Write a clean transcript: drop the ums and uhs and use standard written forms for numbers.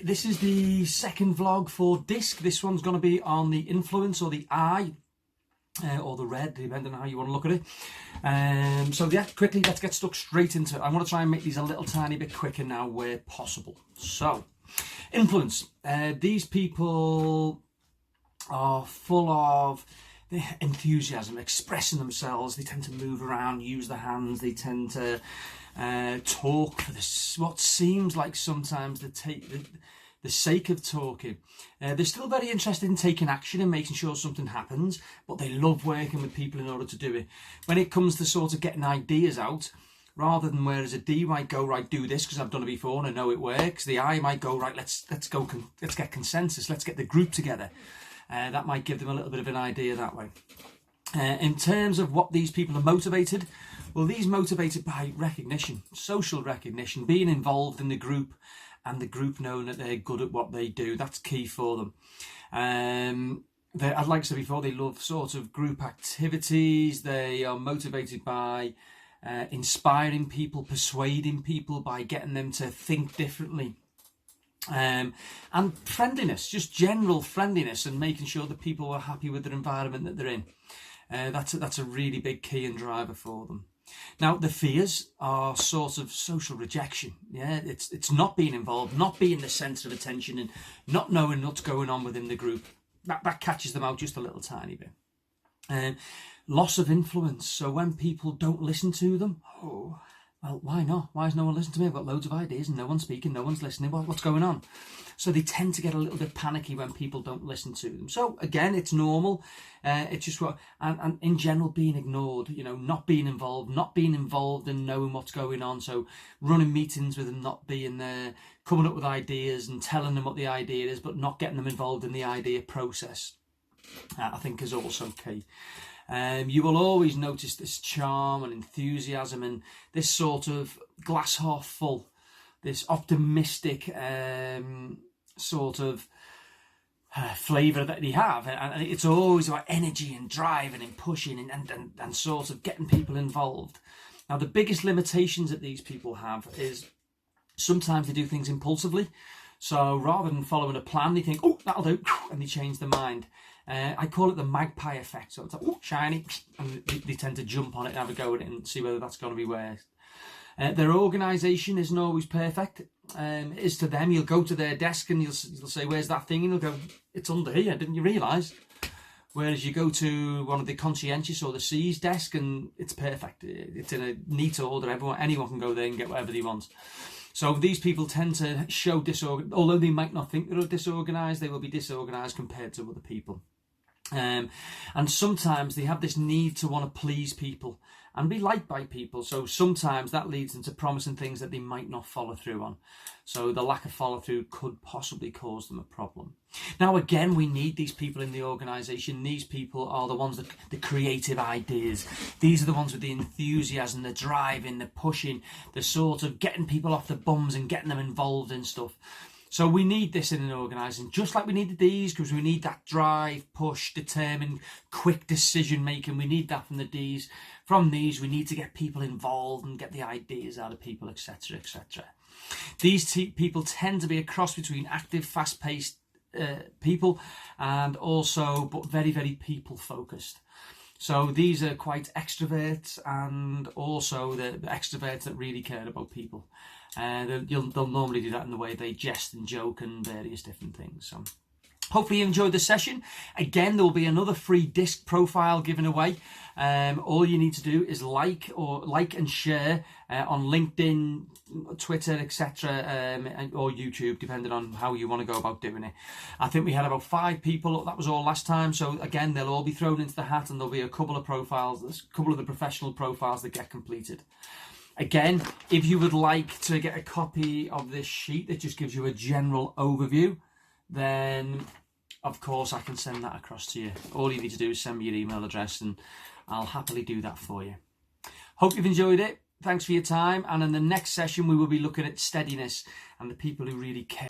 this is the second vlog for DiSC. This one's going to be on the influence or the I, or the red, depending on how you want to look at it. So yeah, quickly, let's get stuck straight into it. I want to try and make these a little tiny bit quicker now where possible. So, influence. These people are full of enthusiasm, expressing themselves. They tend to move around, use their hands. They tend to talk for this, what seems like sometimes the sake of talking. They're still very interested in taking action and making sure something happens, but they love working with people in order to do it. When it comes to sort of getting ideas out, rather than whereas a D might go, right, do this because I've done it before and I know it works, the I might go, right, let's get consensus, let's get the group together. That might give them a little bit of an idea that way. In terms of what these people are motivated, well, these motivated by recognition, social recognition, being involved in the group, and the group knowing that they're good at what they do. That's key for them. I'd like to say before, they love sort of group activities. They are motivated by inspiring people, persuading people, by getting them to think differently. And friendliness, just general friendliness, and making sure that people are happy with the environment that they're in. That's a really big key and driver for them. Now, the fears are sort of social rejection. Yeah, it's not being involved, not being the centre of attention, and not knowing what's going on within the group. That catches them out just a little tiny bit. Loss of influence. So when people don't listen to them, well, why not? Why is no one listening to me? I've got loads of ideas and no one's speaking, no one's listening. What's going on? So they tend to get a little bit panicky when people don't listen to them. So again, it's normal. It's just what, and in general, being ignored, not being involved and knowing what's going on. So running meetings with them, not being there, coming up with ideas and telling them what the idea is, but not getting them involved in the idea process, I think is also key. You will always notice this charm and enthusiasm and this sort of glass half full, this optimistic sort of flavour that they have. And it's always about energy and driving and pushing and sort of getting people involved. Now, the biggest limitations that these people have is sometimes they do things impulsively. So rather than following a plan, they think, oh, that'll do, and they change their mind. I call it the magpie effect. So it's like, oh, shiny, and they tend to jump on it and have a go at it and see whether that's going to be worse. Their organisation isn't always perfect. It is to them. You'll go to their desk and you'll say, where's that thing? And they'll go, it's under here, didn't you realise? Whereas you go to one of the conscientious or the C's desk and it's perfect. It's in a neat order. Anyone can go there and get whatever they want. So these people tend to show although they might not think they're disorganised, they will be disorganised compared to other people. And sometimes they have this need to want to please people and be liked by people. So sometimes that leads them to promising things that they might not follow through on. So the lack of follow through could possibly cause them a problem. Now, again, we need these people in the organisation. These people are the ones that the creative ideas. These are the ones with the enthusiasm, the driving, the pushing, the sort of getting people off their bums and getting them involved in stuff. So we need this in an organisation, just like we needed these, because we need that drive, push, determined, quick decision making. We need that from the D's. From these, we need to get people involved and get the ideas out of people, etc., etc. These people tend to be a cross between active, fast-paced people and also, but very, very people-focused. So these are quite extroverts, and also the extroverts that really care about people. They'll normally do that in the way they jest and joke and various different things. So hopefully you enjoyed the session. Again, there will be another free DiSC profile given away. All you need to do is like and share on LinkedIn, Twitter, etc., or YouTube, depending on how you want to go about doing it. I think we had about 5 people. That was all last time. So again, they'll all be thrown into the hat, and there'll be a couple of profiles, a couple of the professional profiles that get completed. Again, if you would like to get a copy of this sheet that just gives you a general overview, then of course I can send that across to you. All you need to do is send me your email address and I'll happily do that for you. Hope you've enjoyed it. Thanks for your time. And in the next session, we will be looking at steadiness and the people who really care